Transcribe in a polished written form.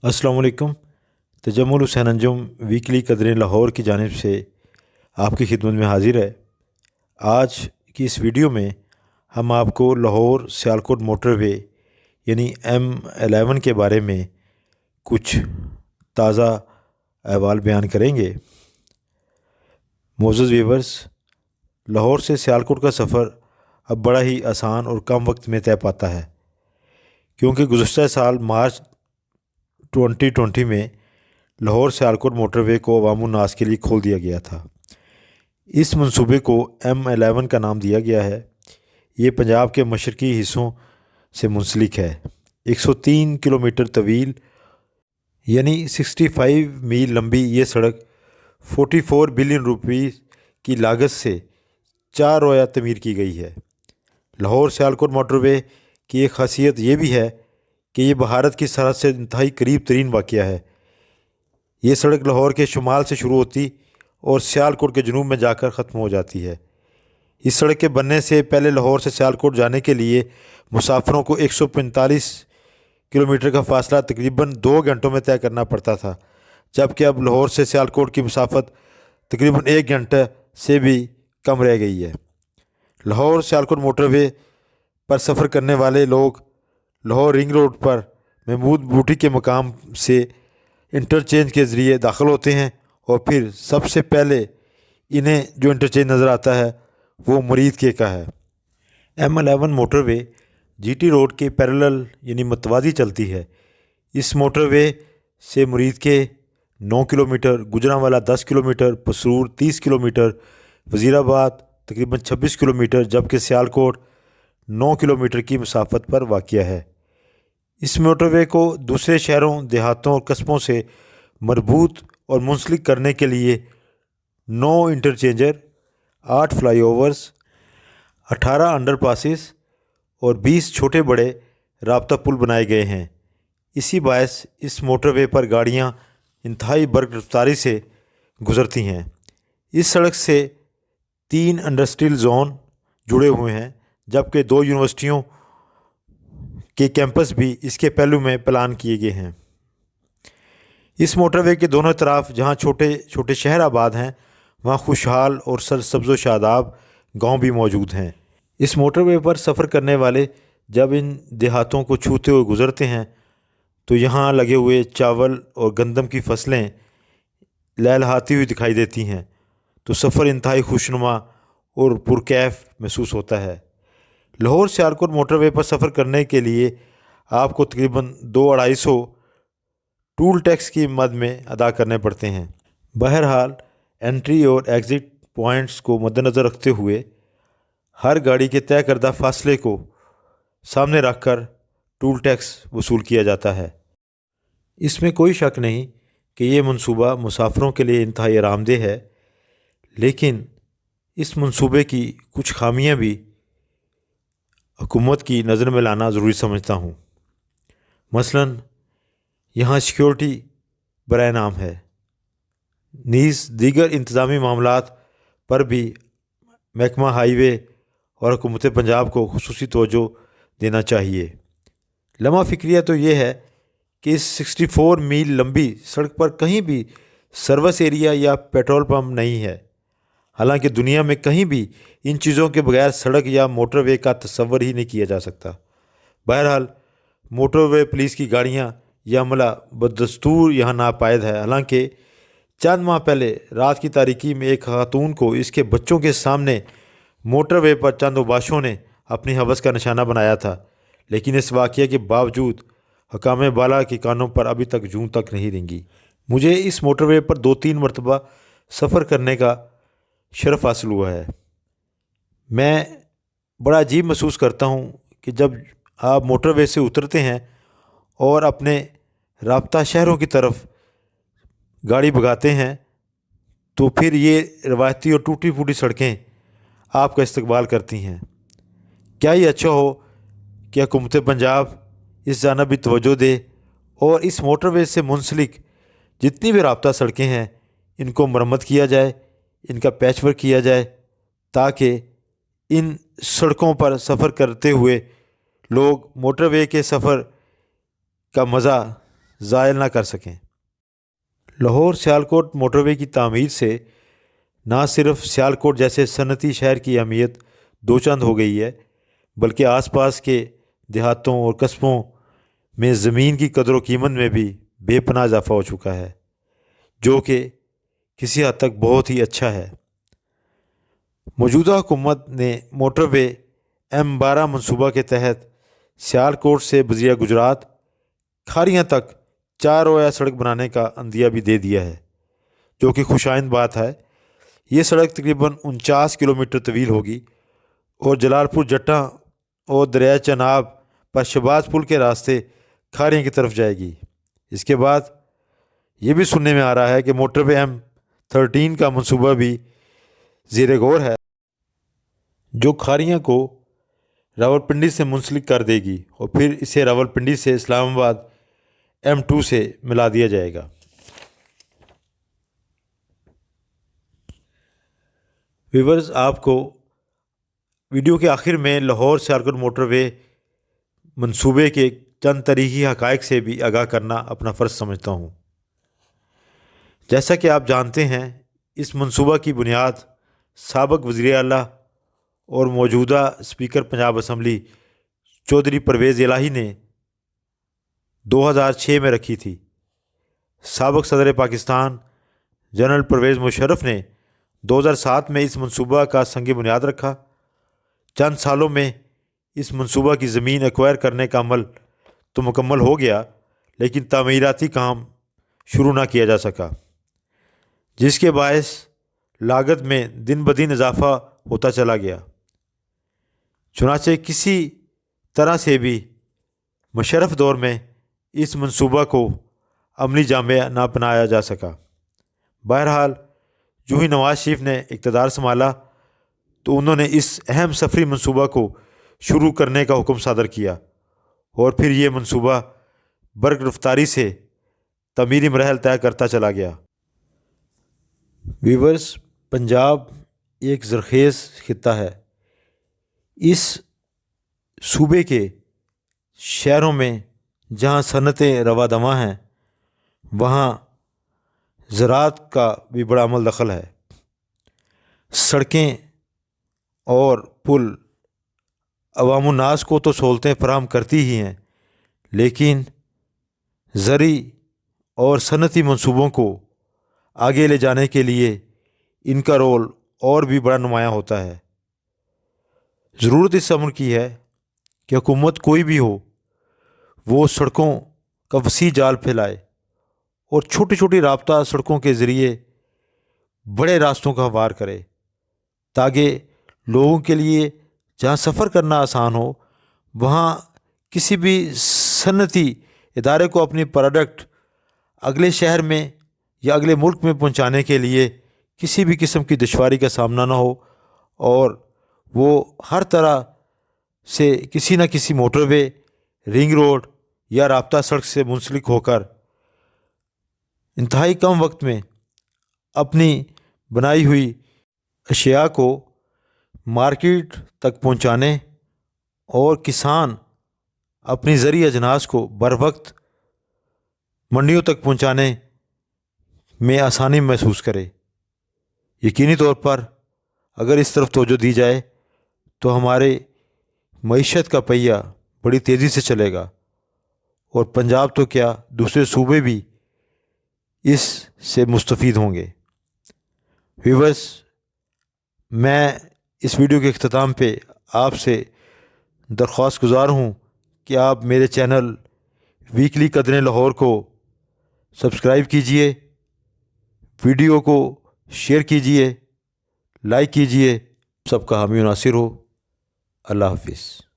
अस्सलाम वालेकुम। तजम्मुल हुसैन अंजुम वीकली कदरें लाहौर की जानिब से आपकी खिदमत में हाजिर है। आज की इस वीडियो में हम आपको लाहौर सियालकोट मोटरवे यानी M11 के बारे में कुछ ताज़ा अहवाल बयान करेंगे। मोअज़्ज़ज़ व्यूअर्स, लाहौर से सियालकोट का सफ़र अब बड़ा ही आसान और कम वक्त में तय पाता है, क्योंकि गुज़श्ता साल मार्च 2020 में लाहौर सियालकोट मोटरवे को अवामुन्नास के लिए खोल दिया गया था। इस मंसूबे को M11 का नाम दिया गया है। ये पंजाब के मशरकी हिस्सों से मुंसलिक है। 103 किलोमीटर तवील यानी 65 मील लंबी ये सड़क 44 बिलियन रुपये की लागत से 4 रोया तमीर की गई है। लाहौर सियालकोट मोटरवे की एक खासियत ये भी है कि ये भारत की सरहद से इंतहाई करीब तरीन वाक़या है। ये सड़क लाहौर के शुमाल से शुरू होती और सियालकोट के जनूब में जाकर ख़त्म हो जाती है। इस सड़क के बनने से पहले लाहौर से सियालकोट जाने के लिए मुसाफिरों को 145 किलोमीटर का फ़ासला तकरीबन 2 घंटों में तय करना पड़ता था, जबकि अब लाहौर से सियालकोट की मुसाफत तकरीबन 1 घंटे से भी कम रह गई है। लाहौर सियालकोट मोटरवे पर सफ़र करने वाले लोग लाहौर रिंग रोड पर महमूद बूटी के मकाम से इंटरचेंज के ज़रिए दाखिल होते हैं और फिर सबसे पहले इन्हें जो इंटरचेंज नज़र आता है वो मुरीद के का है। M11 मोटरवे GT रोड के पैरेलल यानी मतवाज़ी चलती है। इस मोटरवे से मुरीद के 9 kilometre, Gujranwala 10 kilometre, Pasrur 30 kilometre, Wazirabad तकरीबन 26 किलोमीटर, जबकि सियालकोट 9 किलोमीटर की मुसाफत पर वाक़या है। इस मोटरवे को दूसरे शहरों, देहातों और कस्बों से मरबूत और मुंसलिक करने के लिए 9 इंटरचेंजर, 8 फ्लाईओवर्स, 18 अंडरपासेस और 20 छोटे बड़े राब्ता पुल बनाए गए हैं। इसी बायस इस मोटरवे पर गाड़ियां इंतहाई बर्क रफ्तारी से गुज़रती हैं। इस सड़क से 3 इंडस्ट्रियल जोन जुड़े हुए हैं, जबकि 2 यूनिवर्सिटियों के कैंपस भी इसके पहलू में प्लान किए गए हैं। इस मोटरवे के दोनों तरफ जहां छोटे छोटे शहर आबाद हैं, वहां खुशहाल और सरसब्ज़ व शादाब गांव भी मौजूद हैं। इस मोटरवे पर सफ़र करने वाले जब इन देहातों को छूते हुए गुज़रते हैं तो यहाँ लगे हुए चावल और गंदम की फसलें लहलहाती हुई दिखाई देती हैं, तो सफ़र इंतहाई खुशनुमा और पुरकैफ महसूस होता है। लाहौर सियालकोट मोटरवे पर सफ़र करने के लिए आपको तकरीबन 200-250 टूल टैक्स की मद में अदा करने पड़ते हैं। बहरहाल एंट्री और एग्ज़िट पॉइंट्स को मद्देनज़र रखते हुए हर गाड़ी के तय करदा फासले को सामने रखकर टूल टैक्स वसूल किया जाता है। इसमें कोई शक नहीं कि ये मंसूबा मुसाफिरों के लिए इंतहाई आरामदेह है, लेकिन इस मंसूबे की कुछ खामियां भी हुकूमत की नज़र में लाना ज़रूरी समझता हूँ। मसलन यहाँ सिक्योरिटी बराए नाम है, नीज़ दीगर इंतज़ामी मामलात पर भी महकमा हाईवे और हुकूमत पंजाब को खुसूसी तवज्जो देना चाहिए। लम्हा फ़िक्रिया तो ये है कि इस 64 मील लंबी सड़क पर कहीं भी सर्विस एरिया या पेट्रोल पंप नहीं है। हालांकि दुनिया में कहीं भी इन चीज़ों के बगैर सड़क या मोटरवे का तस्वर ही नहीं किया जा सकता। बहरहाल मोटरवे पुलिस की गाड़ियां यह अमला बदस्तूर यहाँ नापायद है। हालांकि चंद माह पहले रात की तारीकी में एक खातून को इसके बच्चों के सामने मोटरवे पर चंद उबाशों ने अपनी हवस का निशाना बनाया था, लेकिन इस वाक़ये के बावजूद हकाम बाला के कानों पर अभी तक जूं तक नहीं रेंगी। मुझे इस मोटरवे पर 2-3 मरतबा सफ़र करने का शरफ़ हासिल हुआ है। मैं बड़ा अजीब महसूस करता हूँ कि जब आप मोटरवे से उतरते हैं और अपने राब्ता शहरों की तरफ गाड़ी भगाते हैं, तो फिर ये रवायती और टूटी फूटी सड़कें आपका इस्तकबाल करती हैं। क्या ये अच्छा हो कि हुकूमत पंजाब इस जानब भी तवज्जो दे और इस मोटरवे से मुंसलिक जितनी भी राब्ता सड़कें हैं इनको मरम्मत किया जाए, इनका पैच वर्क किया जाए, ताकि इन सड़कों पर सफ़र करते हुए लोग मोटरवे के सफ़र का मज़ा زائل نہ کر سکیں۔ لاہور سیالکوٹ موٹر وے کی تعمیر سے نہ صرف سیالکوٹ جیسے صنعتی شہر کی اہمیت دو چند ہو گئی ہے، بلکہ آس پاس کے دیہاتوں اور قصبوں میں زمین کی قدر و قیمت میں بھی بے پناہ اضافہ ہو چکا ہے، جو کہ کسی حد تک بہت ہی اچھا ہے۔ موجودہ حکومت نے موٹر وے M12 منصوبہ کے تحت سیالکوٹ سے بذریعہ گجرات کھاریاں تک 4 رویہ سڑک بنانے کا عندیہ بھی دے دیا ہے، جو کہ خوش آئند بات ہے۔ یہ سڑک تقریباً 49 کلومیٹر طویل ہوگی اور جلال پور جٹاں اور دریائے چناب پر شہباز پل کے راستے کھاریاں کی طرف جائے گی۔ اس کے بعد یہ بھی سننے میں آ رہا ہے کہ موٹر وے M13 کا منصوبہ بھی زیر غور ہے، جو کھاریاں کو راولپنڈی سے منسلک کر دے گی اور پھر اسے راولپنڈی سے اسلام آباد M2 سے ملا دیا جائے گا۔ ویورز، آپ کو ویڈیو کے آخر میں لاہور سیالکوٹ موٹر وے منصوبے کے چند تاریخی حقائق سے بھی آگاہ کرنا اپنا فرض سمجھتا ہوں۔ جیسا کہ آپ جانتے ہیں، اس منصوبہ کی بنیاد سابق وزیر اعلیٰ اور موجودہ اسپیکر پنجاب اسمبلی چودھری پرویز الہی نے 2006 میں رکھی تھی۔ سابق صدر پاکستان جنرل پرویز مشرف نے 2007 میں اس منصوبہ کا سنگ بنیاد رکھا۔ چند سالوں میں اس منصوبہ کی زمین ایکوائر کرنے کا عمل تو مکمل ہو گیا، لیکن تعمیراتی کام شروع نہ کیا جا سکا، جس کے باعث لاگت میں دن بدن اضافہ ہوتا چلا گیا۔ چنانچہ کسی طرح سے بھی مشرف دور میں اس منصوبہ کو عملی جامع نہ بنایا جا سکا۔ بہرحال جو ہی نواز شریف نے اقتدار سنبھالا تو انہوں نے اس اہم سفری منصوبہ کو شروع کرنے کا حکم صادر کیا، اور پھر یہ منصوبہ برق رفتاری سے تعمیری مراحل طے کرتا چلا گیا۔ ویورز، پنجاب ایک زرخیز خطہ ہے۔ اس صوبے کے شہروں میں جہاں صنعتیں رواں ہیں، وہاں زراعت کا بھی بڑا عمل دخل ہے۔ سڑکیں اور پل عوام الناس کو تو سہولتیں فراہم کرتی ہی ہیں، لیکن زرعی اور صنعتی منصوبوں کو آگے لے جانے کے لیے ان کا رول اور بھی بڑا نمایاں ہوتا ہے۔ ضرورت اس امر کی ہے کہ حکومت کوئی بھی ہو، وہ سڑکوں کا وسیع جال پھیلائے اور چھوٹی چھوٹی رابطہ سڑکوں کے ذریعے بڑے راستوں کا ہموار کرے، تاکہ لوگوں کے لیے جہاں سفر کرنا آسان ہو، وہاں کسی بھی صنعتی ادارے کو اپنی پروڈکٹ اگلے شہر میں یا اگلے ملک میں پہنچانے کے لیے کسی بھی قسم کی دشواری کا سامنا نہ ہو، اور وہ ہر طرح سے کسی نہ کسی موٹر وے، رنگ روڈ یا رابطہ سڑک سے منسلک ہو کر انتہائی کم وقت میں اپنی بنائی ہوئی اشیاء کو مارکیٹ تک پہنچانے اور کسان اپنی زرعی اجناس کو بر وقت منڈیوں تک پہنچانے میں آسانی محسوس کرے۔ یقینی طور پر اگر اس طرف توجہ دی جائے تو ہمارے معیشت کا پہیہ بڑی تیزی سے چلے گا، اور پنجاب تو کیا، دوسرے صوبے بھی اس سے مستفید ہوں گے۔ ویورز، میں اس ویڈیو کے اختتام پہ آپ سے درخواست گزار ہوں کہ آپ میرے چینل ویکلی قدریں لاہور کو سبسکرائب کیجئے، ویڈیو کو شیئر کیجئے، لائک کیجئے۔ سب کا حامی و ناصر ہو۔ اللہ حافظ۔